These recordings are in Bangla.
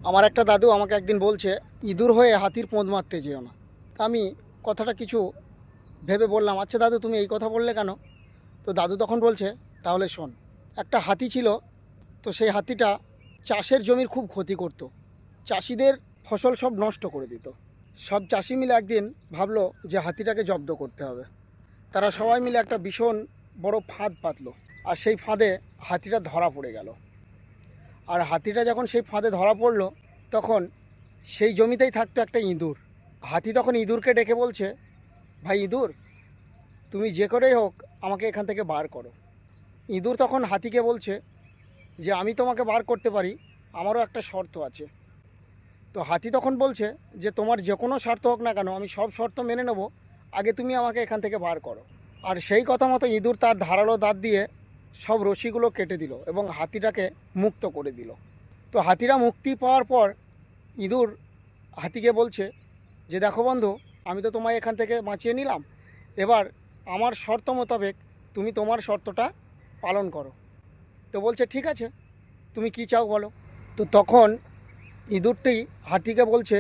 আমার একটা দাদু আমাকে একদিন বলছে, ইঁদুর হয়ে হাতির পোঁদ মারতে যেও না। তা আমি কথাটা কিছু ভেবে বললাম, আচ্ছা দাদু তুমি এই কথা বললে কেন? তো দাদু তখন বলছে, তাহলে শোন। একটা হাতি ছিল, তো সেই হাতিটা চাষের জমির খুব ক্ষতি করত। চাষিদের ফসল সব নষ্ট করে দিত। সব চাষি মিলে একদিন ভাবলো যে হাতিটাকে জব্দ করতে হবে। তারা সবাই মিলে একটা ভীষণ বড় ফাঁদ পাতলো, আর সেই ফাঁদে হাতিটা ধরা পড়ে গেল। আর হাতিটা যখন সেই ফাঁদে ধরা পড়লো, তখন সেই জমিতেই থাকতো একটা ইঁদুর। হাতি তখন ইঁদুরকে ডেকে বলছে, ভাই ইঁদুর, তুমি যে করেই হোক আমাকে এখান থেকে বার করো। ইঁদুর তখন হাতিকে বলছে যে আমি তোমাকে বার করতে পারি, আমারও একটা শর্ত আছে। তো হাতি তখন বলছে যে তোমার যে কোনো শর্ত হোক না কেন, আমি সব শর্ত মেনে নেব, আগে তুমি আমাকে এখান থেকে বার করো। আর সেই কথা মতো ইঁদুর তার ধারালো দাঁত দিয়ে সব রশিগুলো কেটে দিল এবং হাতিটাকে মুক্ত করে দিল। তো হাতিরা মুক্তি পাওয়ার পর ইঁদুর হাতিকে বলছে যে দেখো বন্ধু, আমি তো তোমায় এখান থেকে বাঁচিয়ে নিলাম, এবার আমার শর্ত মোতাবেক তুমি তোমার শর্তটা পালন করো। তো বলছে ঠিক আছে, তুমি কি চাও বলো। তো তখন ইঁদুরটি হাতিকে বলছে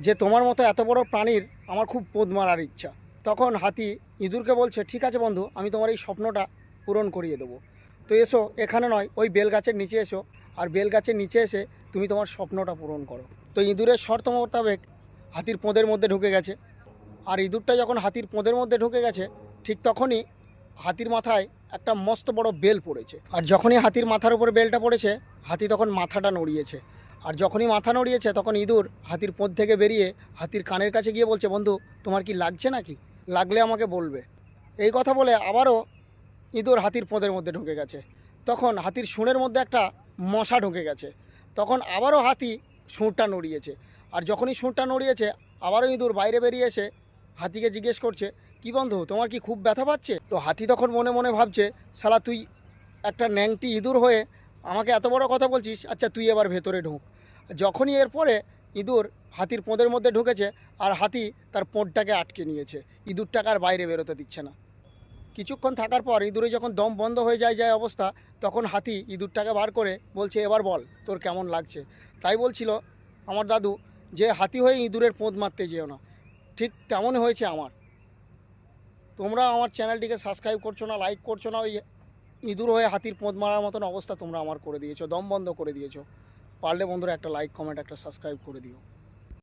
যে তোমার মতো এত বড় প্রাণীর আমার খুব পোদ মারার ইচ্ছা। তখন হাতি ইঁদুরকে বলছে ঠিক আছে বন্ধু, আমি তোমার এই স্বপ্নটা পূরণ করিয়ে দেবো। তো এসো, এখানে নয়, ওই বেলগাছের নিচে এসো, আর বেলগাছের নিচে এসে তুমি তোমার স্বপ্নটা পূরণ করো। তো ইঁদুরের শর্ত মোতাবেক হাতির পোঁদের মধ্যে ঢুকে গেছে। আর ইঁদুরটা যখন হাতির পোঁদের মধ্যে ঢুকে গেছে, ঠিক তখনই হাতির মাথায় একটা মস্ত বড় বেল পড়েছে। আর যখনই হাতির মাথার উপর বেলটা পড়েছে, হাতি তখন মাথাটা নড়িয়েছে। আর যখনই মাথা নড়িয়েছে, তখন ইঁদুর হাতির পোঁদ থেকে বেরিয়ে হাতির কানের কাছে গিয়ে বলছে, বন্ধু তোমার কি লাগছে নাকি? লাগলে আমাকে বলবে। এই কথা বলে আবারও ইঁদুর হাতির পোঁদের মধ্যে ঢুকে গেছে। তখন হাতির শুঁড়ের মধ্যে একটা মশা ঢুকে গেছে। তখন আবারও হাতি শুঁড়টা নড়িয়েছে। আর যখনই শুঁড়টা নড়িয়েছে, আবারও ইঁদুর বাইরে বেরিয়ে এসে হাতিকে জিজ্ঞেস করছে, কি বন্ধু তোমার কি খুব ব্যথা পাচ্ছে? তো হাতি তখন মনে মনে ভাবছে, শালা তুই একটা ন্যাংটি ইঁদুর হয়ে আমাকে এত বড় কথা বলছিস, আচ্ছা তুই এবার ভেতরে ঢুক। যখনই এরপরে ইঁদুর হাতির পোঁদের মধ্যে ঢুকেছে, আর হাতি তার পোঁদটাকে আটকে নিয়েছে, ইঁদুরটাকে আর বাইরে বেরোতে দিচ্ছে না। কিছুক্ষণ থাকার পর ইঁদুরে যখন দম বন্ধ হয়ে যায় অবস্থা, তখন হাতি ইঁদুরটাকে বার করে বলছে, এবার বল তোর কেমন লাগছে। তাই বলছিল আমার দাদু যে হাতি হয়ে ইঁদুরের পোঁদ মারতে যেও না। ঠিক তেমন হয়েছে আমার। তোমরা আমার চ্যানেলটিকে সাবস্ক্রাইব করছো না, লাইক করছো না, ওই ইঁদুর হয়ে হাতির পোঁদ মারার মতন অবস্থা তোমরা আমার করে দিয়েছো, দম বন্ধ করে দিয়েছো। পারলে বন্ধুরা একটা লাইক, কমেন্ট, একটা সাবস্ক্রাইব করে দিও।